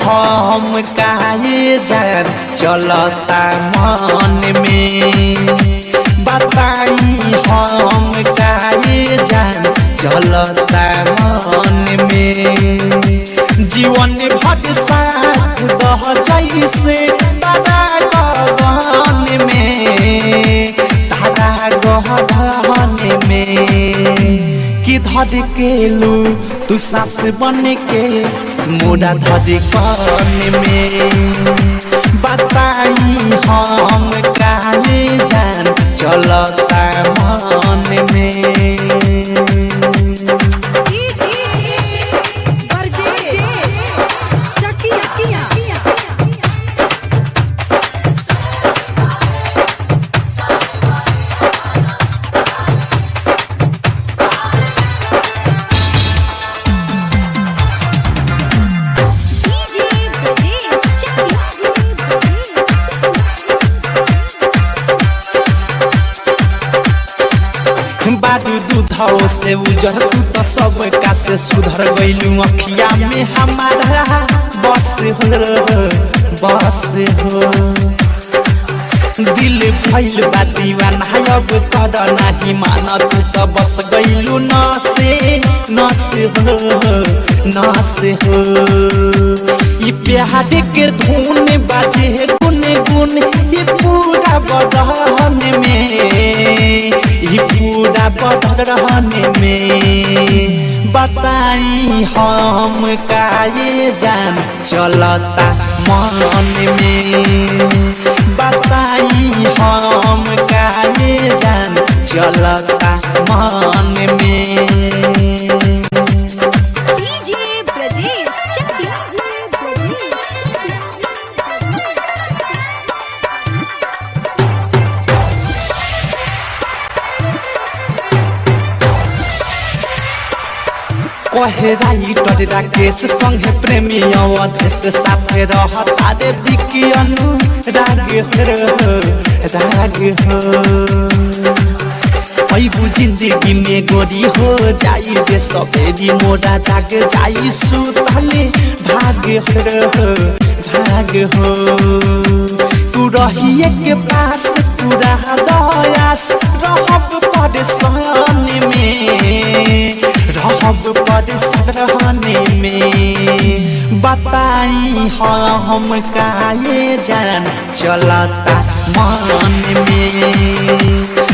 हम काहे जान चलता मन में, बताई हम काहे जान चलता मन में। जीवन भर साथ दह जैसे तारा गगन में, तारा गगन में कि धड़केलू तू सास बन के मोरा धड़कन में। बताई हम काहे जान चलता मन में। बारू दूधो से उजर तू तो सब का से सुधर गईलू अखिया में हमारा बस हो दिल फैल बा दीवाना अब कर नहीं माना तू तो बस गईलू नसे हो ये प्यार के धुन बाजे गुन गुन ये पूरा बदन में, ये पूरा बदन में। बताई हम काहे जान चलता मन में, बताई हम काहे जान चलता मन में। कहे राइटर राकेश संगे प्रेमी अवधेश साथे रहता रे बिकी राग हो। अबू जिंदगी में गोरी हो जाई जे सवेरी मोरा जाग जाई सुतले भाग हो। तू रहिए के पास पूरा दयास रहब परेशान में, रहब परेशान में। बताई हम काहे जान चलता मन में।